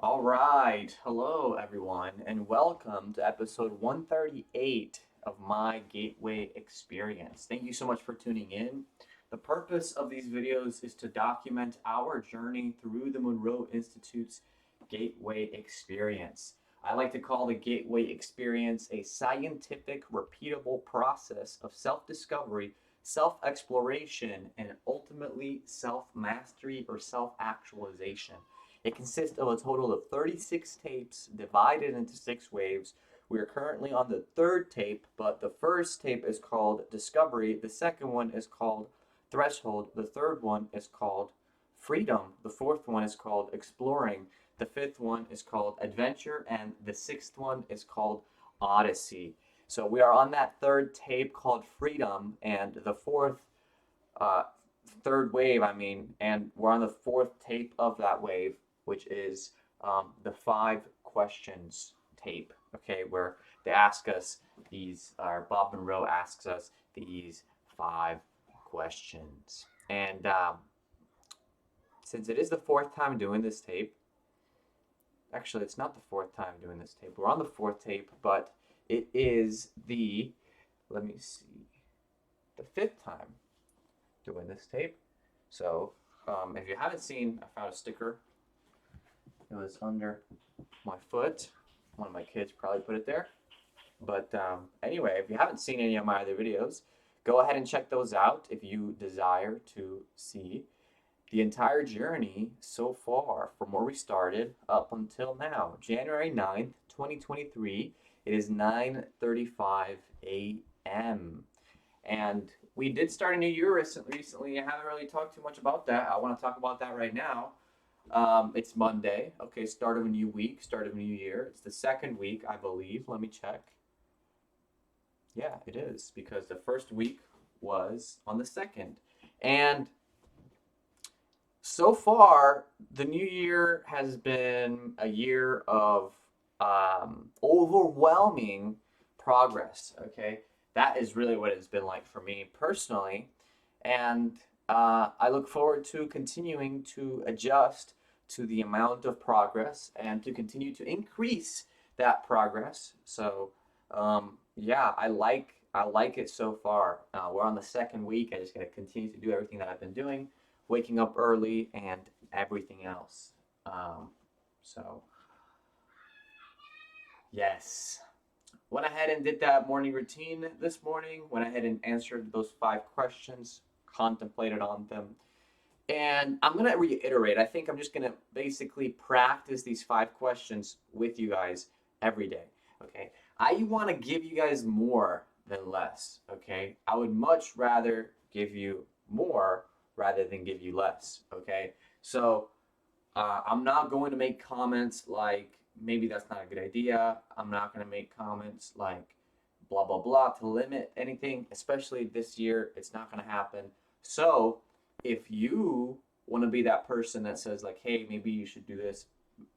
All right. Hello, everyone, and welcome to episode 138 of my Gateway Experience. Thank you so much for tuning in. The purpose of these videos is to document our journey through the Monroe Institute's Gateway Experience. I like to call the Gateway Experience a scientific, repeatable process of self discovery, self exploration, and ultimately self mastery or self actualization. It consists of a total of 36 tapes divided into 6 waves. We are currently on the third tape, but the first tape is called Discovery, the second one is called Threshold, the third one is called Freedom, the fourth one is called Exploring, the fifth one is called Adventure, and the sixth one is called Odyssey. So we are on that third tape called Freedom, and the uh, third wave, and we're on the fourth tape of that wave, which is the 5 questions tape. Okay, where they ask us these, or Bob Monroe asks us these 5 questions. And since it is the fourth time doing this tape, actually, it's not the fourth time doing this tape. We're on the fourth tape, but it is the, let me see, the fifth time doing this tape. So, if you haven't seen, I found a sticker. It was under my foot. One of my kids probably put it there. But anyway, if you haven't seen any of my other videos, go ahead and check those out if you desire to see the entire journey so far from where we started up until now. January 9th, 2023. It is 9:35 a.m. And we did start a new year recently. I haven't really talked too much about that. I want to talk about that right now. It's Monday. Okay, start of a new week, start of a new year. It's the second week, I believe. Let me check. Yeah, it is because the first week was on the second. And so far, the new year has been a year of overwhelming progress. Okay, that is really what it's been like for me personally, and I look forward to continuing to adjust to the amount of progress and to continue to increase that progress. So, yeah, I like it so far. We're on the second week. I just got to continue to do everything that I've been doing, waking up early and everything else. So, yes. Went ahead and did that morning routine this morning. Went ahead and answered those 5 questions, contemplated on them. And I'm going to reiterate, I think I'm just going to basically practice these 5 questions with you guys every day. Okay. I want to give you guys more than less. Okay. I would much rather give you more rather than give you less. Okay. So I'm not going to make comments like maybe that's not a good idea. I'm not going to make comments like blah, blah, blah to limit anything, especially this year. It's not going to happen. So if you want to be that person that says, like, hey, maybe you should do this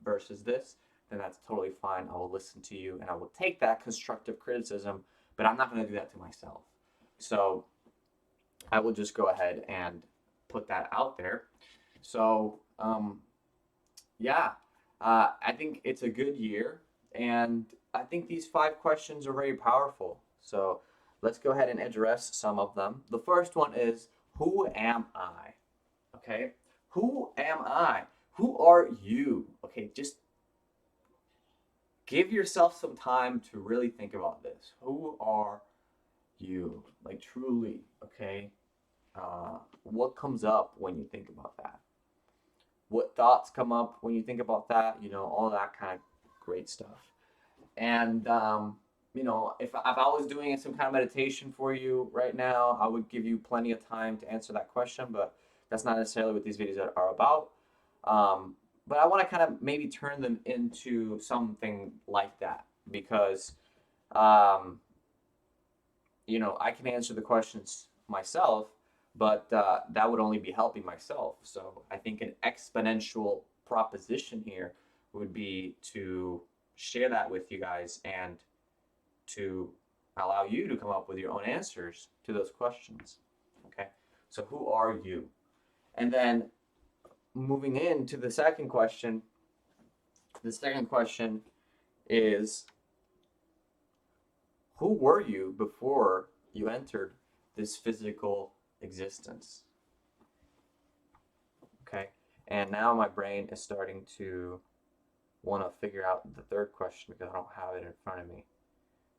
versus this, then that's totally fine. I will listen to you and I will take that constructive criticism, but I'm not going to do that to myself. So I will just go ahead and put that out there. So, yeah, I think it's a good year, and I think these 5 questions are very powerful. So let's go ahead and address some of them. The first one is, who am I? Okay, who am I? Who are you? Okay, just give yourself some time to really think about this. Who are you? Like, truly, okay? What comes up when you think about that? What thoughts come up when you think about that? All that kind of great stuff. And if I was doing some kind of meditation for you right now, I would give you plenty of time to answer that question, but that's not necessarily what these videos are about. But I want to kind of maybe turn them into something like that because, um, I can answer the questions myself, but that would only be helping myself. So I think an exponential proposition here would be to share that with you guys and to allow you to come up with your own answers to those questions. Okay, so who are you? And then moving into the second question, The second question is, who were you before you entered this physical existence? Okay. And now my brain is starting to want to figure out the third question because I don't have it in front of me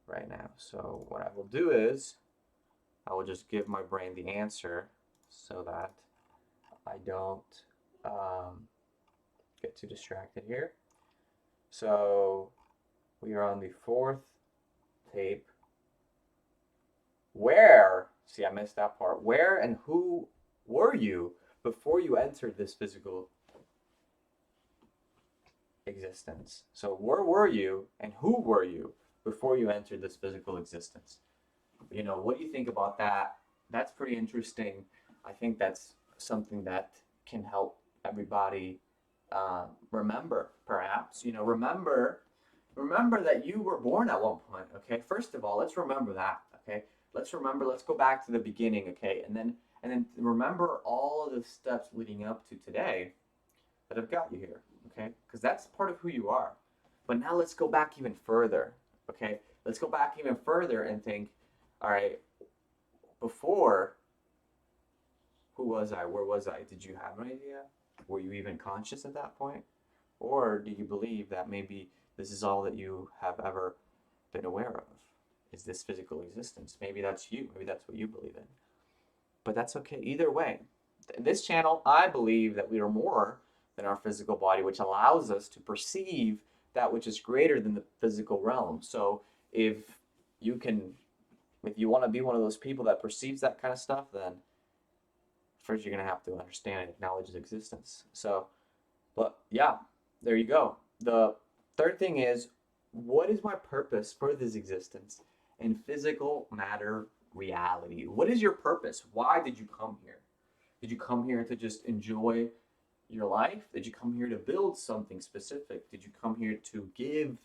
right now. So what I will do is I will just give my brain the answer so that I don't get too distracted here. So we are on the fourth tape. Where, see, I missed that part. Where and who were you before you entered this physical existence? So where were you and who were you before you entered this physical existence? You know, what do you think about that? That's pretty interesting. I think that's something that can help everybody remember, perhaps. You know, remember that you were born at one point. Okay, first of all, let's remember that. Okay, let's go back to the beginning. Okay, and then remember all of the steps leading up to today that have got you here. Okay, because that's part of who you are. But now let's go back even further. Okay, let's go back even further and think, all right, before, who was I? Where was I? Did you have an idea? Were you even conscious at that point? Or do you believe that maybe this is all that you have ever been aware of? Is this physical existence? Maybe that's you. Maybe that's what you believe in. But that's okay. Either way, in this channel, I believe that we are more than our physical body, which allows us to perceive that which is greater than the physical realm. So if you want to be one of those people that perceives that kind of stuff, then first you're going to have to understand and acknowledge its existence. So, but yeah, there you go. The third thing is, what is my purpose for this existence in physical matter reality? What is your purpose? Why did you come here? Did you come here to just enjoy your life? Did you come here to build something specific? Did you come here to give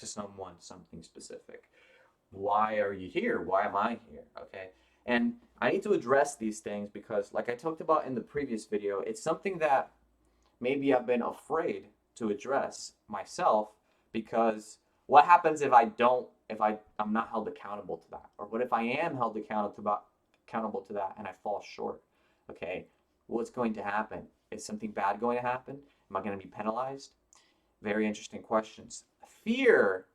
to someone something specific? Why are you here? Why am I here? Okay. And I need to address these things because, like I talked about in the previous video, it's something that maybe I've been afraid to address myself, because what happens if I'm not held accountable to that? Or what if I am held accountable to that and I fall short? Okay. What's going to happen? Is something bad going to happen? Am I going to be penalized? Very interesting questions. Fear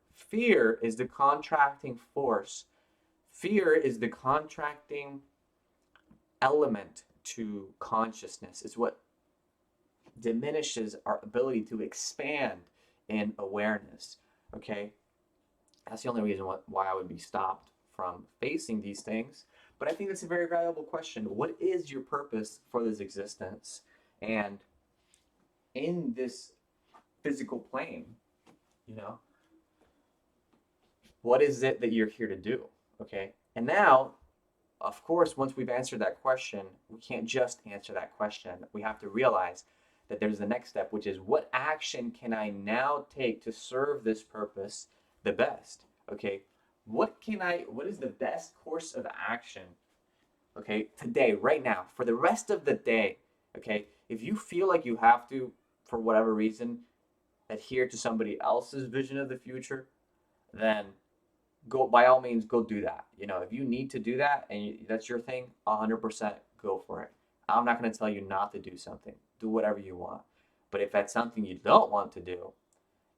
is the contracting force. Fear is the contracting element to consciousness. It's what diminishes our ability to expand in awareness. Okay? That's the only reason why I would be stopped from facing these things. But I think that's a very valuable question. What is your purpose for this existence? And in this physical plane, you know, what is it that you're here to do? Okay. And now, of course, once we've answered that question, we can't just answer that question. We have to realize that there's the next step, which is, what action can I now take to serve this purpose the best? Okay. What is the best course of action? Okay. Today, right now, for the rest of the day. Okay. If you feel like you have to, for whatever reason, adhere to somebody else's vision of the future, then go, by all means, go do that. You know, if you need to do that and that's your thing, 100% go for it. I'm not going to tell you not to do something. Do whatever you want. But if that's something you don't want to do,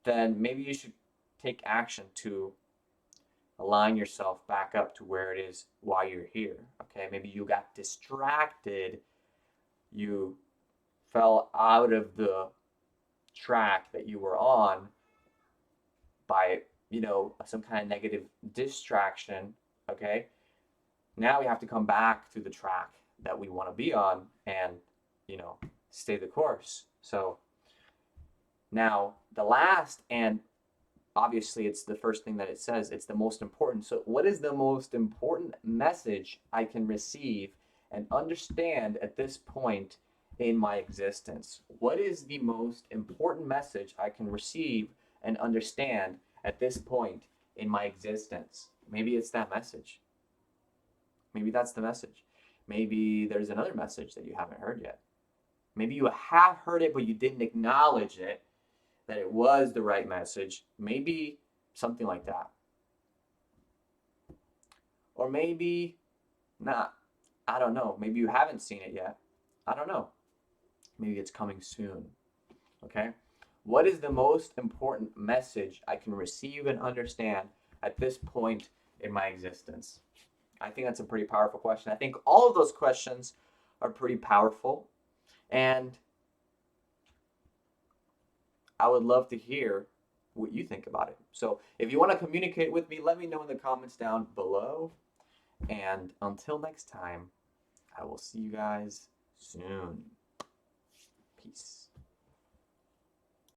then maybe you should take action to align yourself back up to where it is why you're here. Okay, maybe you got distracted, you fell out of the track that you were on by, you know, some kind of negative distraction. Okay, now we have to come back to the track that we want to be on and, you know, stay the course. So now the last, and obviously it's the first thing that it says, it's the most important. So what is the most important message I can receive and understand at this point in my existence? What is the most important message I can receive and understand at this point in my existence? Maybe it's that message. Maybe that's the message. Maybe there's another message that you haven't heard yet. Maybe you have heard it, but you didn't acknowledge it. that it was the right message. Maybe something like that. Or maybe not. I don't know. Maybe you haven't seen it yet. I don't know. Maybe it's coming soon. Okay? What is the most important message I can receive and understand at this point in my existence? I think that's a pretty powerful question. I think all of those questions are pretty powerful. And I would love to hear what you think about it. So if you want to communicate with me, let me know in the comments down below. And until next time, I will see you guys soon. Peace.